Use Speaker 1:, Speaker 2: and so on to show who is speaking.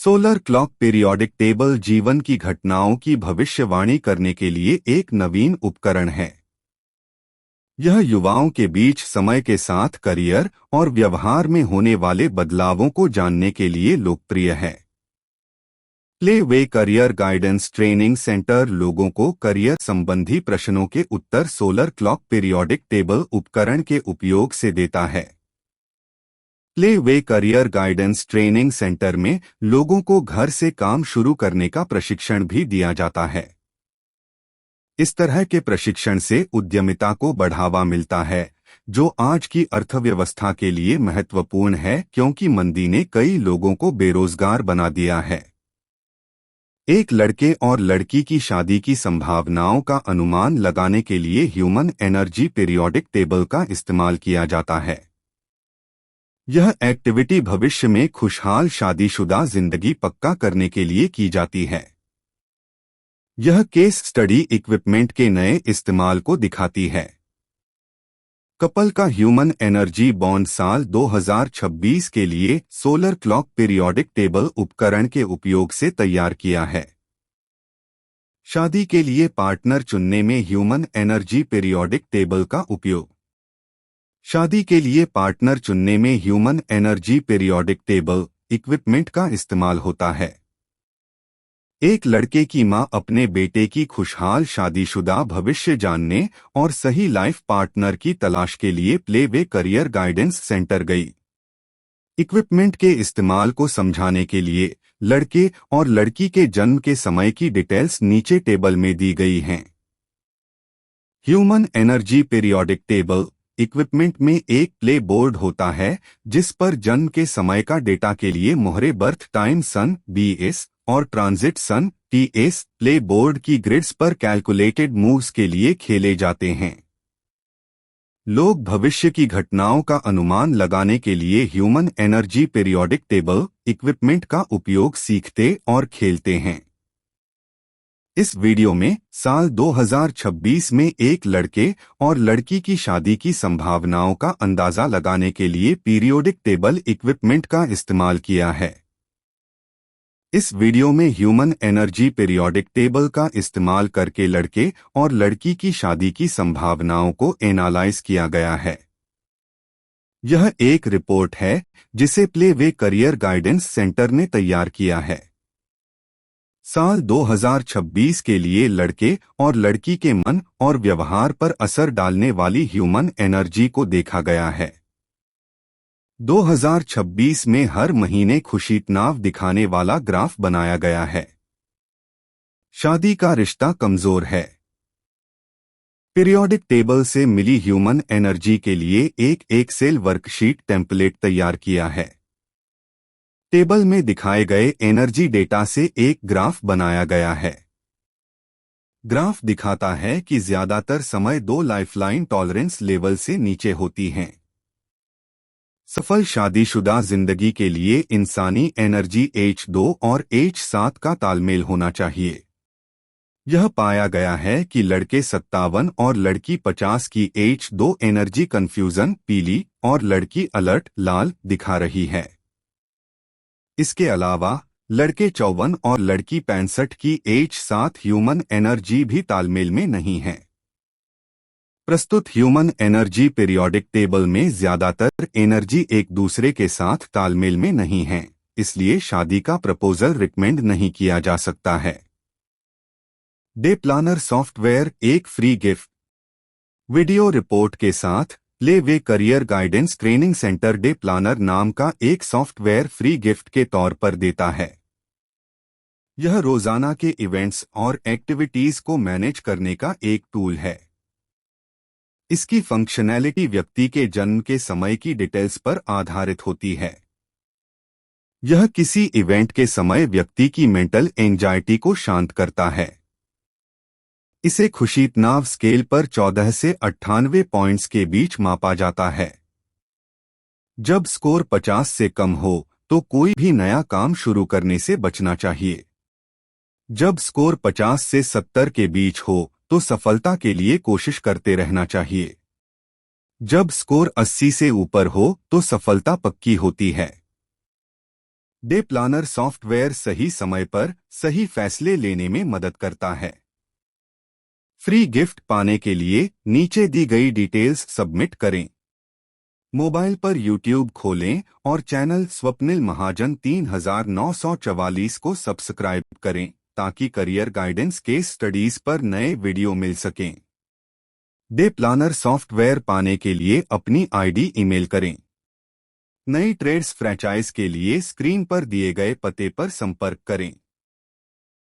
Speaker 1: Solar clock periodic table जीवन की घटनाओं की भविष्यवाणी करने के लिए एक नवीन उपकरण है। यह युवाओं के बीच समय के साथ करियर और व्यवहार में होने वाले बदलावों को जानने के लिए लोकप्रिय है। Play way career guidance training centre लोगों को करियर संबंधी प्रश्नों के उत्तर सोलर क्लॉक पीरियोडिक टेबल उपकरण के उपयोग से देता है। Play way career guidance training centre में लोगों को घर से काम शुरू करने का प्रशिक्षण भी दिया जाता है। इस तरह के प्रशिक्षण से उद्यमिता को बढ़ावा मिलता है, जो आज की अर्थव्यवस्था के लिए महत्वपूर्ण है क्योंकि मंदी ने कई लोगों को बेरोजगार बना दिया है। एक लड़के और लड़की की शादी की संभावनाओं का अनुमान लगाने के लिए ह्यूमन एनर्जी पीरियोडिक टेबल का इस्तेमाल किया जाता है। यह एक्टिविटी भविष्य में खुशहाल शादीशुदा जिंदगी पक्का करने के लिए की जाती है। यह केस स्टडी इक्विपमेंट के नए इस्तेमाल को दिखाती है। कपल का ह्यूमन एनर्जी बॉन्ड साल 2026 के लिए सोलर क्लॉक पीरियोडिक टेबल उपकरण के उपयोग से तैयार किया है। शादी के लिए पार्टनर चुनने में ह्यूमन एनर्जी पीरियोडिक टेबल का उपयोग। शादी के लिए पार्टनर चुनने में human energy periodic table equipment का इस्तेमाल होता है। एक लड़के की मां अपने बेटे की खुशहाल शादीशुदा भविष्य जानने और सही लाइफ पार्टनर की तलाश के लिए play way career guidance centre गई। इक्विपमेंट के इस्तेमाल को समझाने के लिए लड़के और लड़की के जन्म के समय की डिटेल्स नीचे टेबल में दी गई हैं। Human energy periodic table equipment में एक प्ले बोर्ड होता है जिस पर जन्म के समय का डेटा के लिए मोहरे बर्थ टाइम सन (BS) और ट्रांजिट सन (TS) प्ले बोर्ड की ग्रिड्स पर कैलकुलेटेड मूव्स के लिए खेले जाते हैं। लोग भविष्य की घटनाओं का अनुमान लगाने के लिए human energy periodic table equipment का उपयोग सीखते और खेलते हैं। इस वीडियो में साल 2026 में एक लड़के और लड़की की शादी की संभावनाओं का अंदाजा लगाने के लिए पीरियोडिक टेबल इक्विपमेंट का इस्तेमाल किया है। इस वीडियो में ह्यूमन एनर्जी पीरियोडिक टेबल का इस्तेमाल करके लड़के और लड़की की शादी की संभावनाओं को एनालाइज किया गया है। यह एक रिपोर्ट है जिसे play way career guidance centre ने तैयार किया है। साल 2026 के लिए लड़के और लड़की के मन और व्यवहार पर असर डालने वाली ह्यूमन एनर्जी को देखा गया है। 2026 में हर महीने खुशीतनाव दिखाने वाला ग्राफ बनाया गया है। शादी का रिश्ता कमजोर है। पीरियोडिक टेबल से मिली ह्यूमन एनर्जी के लिए एक एक्सेल वर्कशीट टेम्पलेट तैयार किया है। टेबल में दिखाए गए एनर्जी डेटा से एक ग्राफ बनाया गया है। ग्राफ दिखाता है कि ज्यादातर समय दो लाइफलाइन टॉलरेंस लेवल से नीचे होती हैं। सफल शादीशुदा जिंदगी के लिए इंसानी एनर्जी H2 और H7 का तालमेल होना चाहिए। यह पाया गया है कि लड़के 57 और लड़की 50 की H2 एनर्जी कंफ्यूजन पीली और लड़की अलर्ट लाल दिखा रही है। इसके अलावा लड़के 54 और लड़की 65 की H7 ह्यूमन एनर्जी भी तालमेल में नहीं है। प्रस्तुत ह्यूमन एनर्जी पीरियोडिक टेबल में ज्यादातर एनर्जी एक दूसरे के साथ तालमेल में नहीं है, इसलिए शादी का प्रपोजल रिकमेंड नहीं किया जा सकता है। डे प्लानर सॉफ्टवेयर एक फ्री गिफ्ट। वीडियो रिपोर्ट के साथ play way career guidance training centre day planner नाम का एक सॉफ्टवेयर फ्री गिफ्ट के तौर पर देता है। यह रोजाना के इवेंट्स और एक्टिविटीज को मैनेज करने का एक टूल है। इसकी फंक्शनैलिटी व्यक्ति के जन्म के समय की डिटेल्स पर आधारित होती है। यह किसी इवेंट के समय व्यक्ति की मेंटल एंजाइटी को शांत करता है। इसे खुशीतनाव स्केल पर 14 से 98 पॉइंट्स के बीच मापा जाता है। जब स्कोर 50 से कम हो तो कोई भी नया काम शुरू करने से बचना चाहिए। जब स्कोर 50 से 70 के बीच हो तो सफलता के लिए कोशिश करते रहना चाहिए। जब स्कोर 80 से ऊपर हो तो सफलता पक्की होती है। डे प्लानर सॉफ्टवेयर सही समय पर सही फैसले लेने में मदद करता है। फ्री गिफ्ट पाने के लिए नीचे दी गई डिटेल्स सबमिट करें। मोबाइल पर यूट्यूब खोलें और चैनल स्वप्निल महाजन 3944 को सब्सक्राइब करें ताकि करियर गाइडेंस केस स्टडीज पर नए वीडियो मिल सकें। डे प्लानर सॉफ्टवेयर पाने के लिए अपनी आईडी ईमेल करें। नई ट्रेड्स फ्रैंचाइज के लिए स्क्रीन पर दिए गए पते पर संपर्क करें।